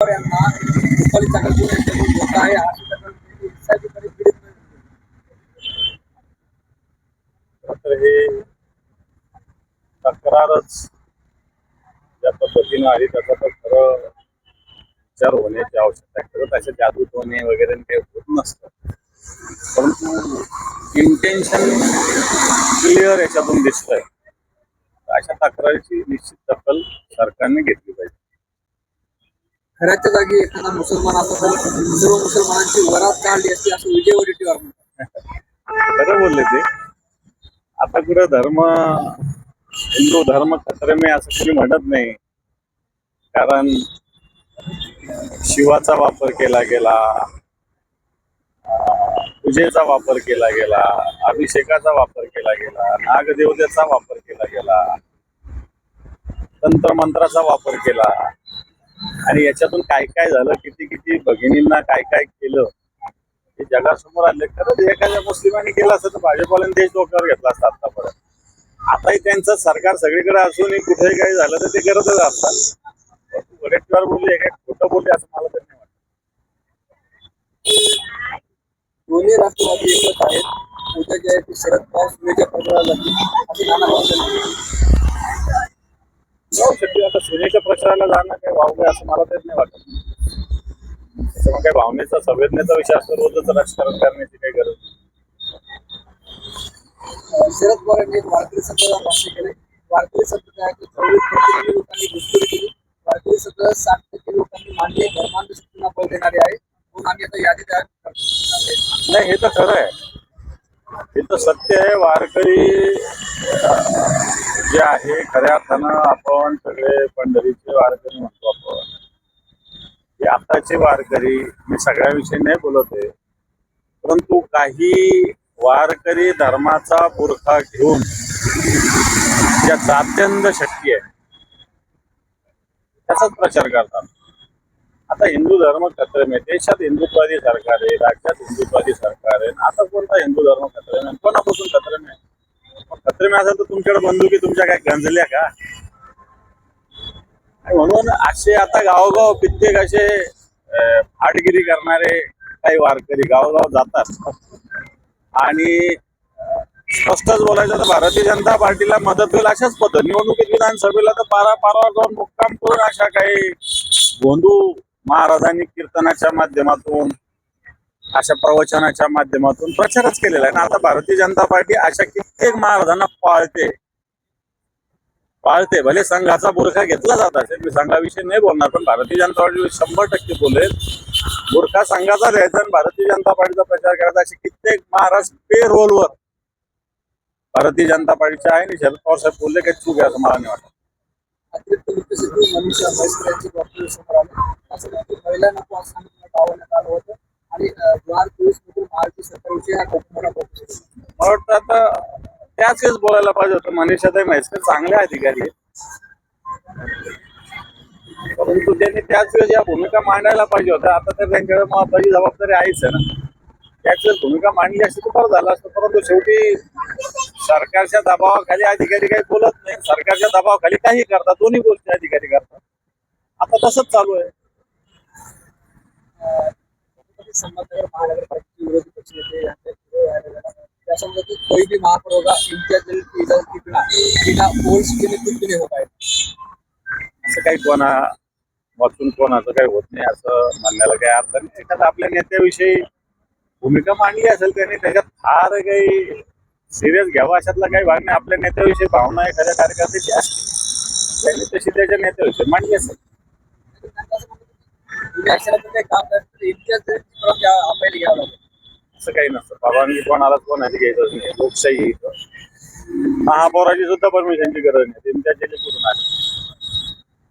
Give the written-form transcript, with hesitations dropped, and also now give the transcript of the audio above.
यांना रुपाली चाकणकर यांच्याकडून धोका आहे अशी तक्रार इंसाची परिस्थिती तर हे तक्रारच ज्या पद्धतीनं आली त्याचा तर खरं विचार होण्याची आवश्यकता आहे. खरंच असे जादूत होणे वगैरे काही होत नसतं, परंतु इंटेन्शन क्लिअर याच्यातून दिसतंय. अशा तक्रारीची निश्चित दखल सरकारने घेतली पाहिजे. घराच्या जागी एखादा मुसलमान असता तर सर्व मुसलमानांची वरात काढली असती असं विजय वडेट्टीवार म्हणतात. खरं बोलले ते. आता कुठं धर्म हिंदू धर्म खतरे में असं कोणी म्हणत नाही, कारण शिवाचा वापर केला गेला, पूजेचा वापर केला गेला, अभिषेकाचा वापर केला गेला, नागदेवतेचा वापर केला गेला, तंत्रमंत्राचा वापर केला आणि याच्यातून काय काय झालं, किती किती भगिनींना काय काय केलं हे जगासमोर आले. खरंच एखाद्या मुस्लिमांनी केलं असतं तर भाजपवाल्यांनी देश डोक्यावर घेतला असता आतापर्यंत. आताही त्यांचं सरकार सगळीकडे असूनही कुठेही काही झालं तर ते करतच असतात. वडेट्टीवार बोलले काय खोटं बोलले असं मला तर नाही वाटत. दोन्ही राष्ट्रवादी एकच आहेत. उद्या जे आहे ते शरद पवार सुनेच्या प्रचाराला लागतील असे नाना भावसाहेब जाऊ शकते. आता सुनेच्या प्रचाराला जाणं काही वावगं असं मला तर नाही वाटत. त्याच्यामुळे काही भावनेचा संवेदनेचा विषय असतो, रोजच राजकारण करण्याची काही गरज नाही. शरद पवार यांनी एक वारकरी संप्रदाय भाष्य केले. वारकरी संप्रदायातील 24% लोकांनी घुसखोरी केली. वारकरी संप्रदायात 60% लोकांनी मानले धर्मांध शक्तींना बळ देणारे आहे म्हणून आम्ही आता यादी तयार करतो. नाही, हे तर खरं आहे, हे तर सत्य आहे. वारकरी जे आहे खऱ्या अर्थानं आपण सगळे पंढरीचे वारकरी म्हणतो आपण. हे आताचे वारकरी, मी सगळ्याविषयी नाही बोलत आहे, परंतु काही वारकरी धर्माचा बुरखा घेऊन ज्या जात्यंध शक्ती आहे त्याचाच प्रचार करतात. आता हिंदू धर्म खतरे में, देशात हिंदुत्वादी सरकार आहे, राज्यात हिंदुत्वादी सरकार आहे. आता कोणता हिंदू धर्म खतरे में, कोणापासून खतरे में? खतरे में असेल तर तुमच्याकडे बंदुकी तुमच्या काय गंजल्या का? म्हणून असे आता गावोगाव कित्येक असे फाटगिरी करणारे काही वारकरी गावोगाव जातात आणि स्पष्टच बोलायचं तर भारतीय जनता पार्टीला मदत होईल अशाच पद्धत निवडणुकीत विधानसभेला तर पारावर जाऊन मुक्काम करून अशा काही गोंधू महाराजांनी कीर्तनाच्या माध्यमातून, अशा प्रवचनाच्या माध्यमातून प्रचारच केलेला आहे ना. आता भारतीय जनता पार्टी अशा कित्येक महाराजांना पाळते. भले संघाचा बुरखा घेतला जात असेल, मी संघाविषयी नाही बोलणार, पण भारतीय जनता पार्टी 100% बोलेल. बुरखा संघाचा घ्यायचा आणि भारतीय जनता पार्टीचा प्रचार करायचा असे कित्येक महाराज पे रोलवर भारतीय जनता पार्टीचे आहे. आणि शरद पवार साहेब बोलले काही चूक आहे असं मला नाही वाटत. अतिरिक्त मुख्य सचिव मनीषा म्हैसकर यांची डॉक्टर समोर आले. असं महिलांना तो आज सांगितलं आव्हानात आलं होतं आणि 2023 मधून महाराष्ट्र सरकारविषयी हा खूप मोठा प्रश्न. मला वाटतं आता त्याच वेळेस बोलायला पाहिजे होतं. मनीषाताई म्हैसकर चांगले अधिकारी आहेत, परंतु त्यांनी त्याच वेळेस या भूमिका मांडायला पाहिजे होत्या. आता तर त्यांच्याकडे महत्वाची जबाबदारी आहेच आहे ना. त्याच वेळेस भूमिका मांडली असती तर बरं झालं असतं, परंतु शेवटी सरकारच्या दबावाखाली अधिकारी काही बोलत नाही, सरकारच्या दबावाखाली काही करतात, दोन्ही गोष्टी अधिकारी करतात. आता तसंच चालू आहे. संभाजीनगर महानगरपालिकेचे विरोधी पक्षनेते त्यासमोर कोई भी महापौर होगा इम्तियाज बिना फोर्स के कुछ नहीं हो पाएगा. असं काही वाचून कोणाचं काही होत नाही असं म्हणण्याला काही अर्थ नाही. एखादा आपल्या नेत्याविषयी भूमिका मांडली असेल त्यांनी, त्याच्यात फार काही सिरियस घ्यावं अशातला काही भाग नाही. आपल्या नेत्याविषयी भावना एखाद्या कार्यकर्त्याची असते, त्यांनी तशी त्याच्या नेत्याविषयी मांडली असेल. असं काही नसतं. बाबांनी कोणालाच कोणाची घ्यायचंच नाही. लोकशाही महापौराची सुद्धा परमिशनची गरज नाही. त्यांच्या कुठून आली.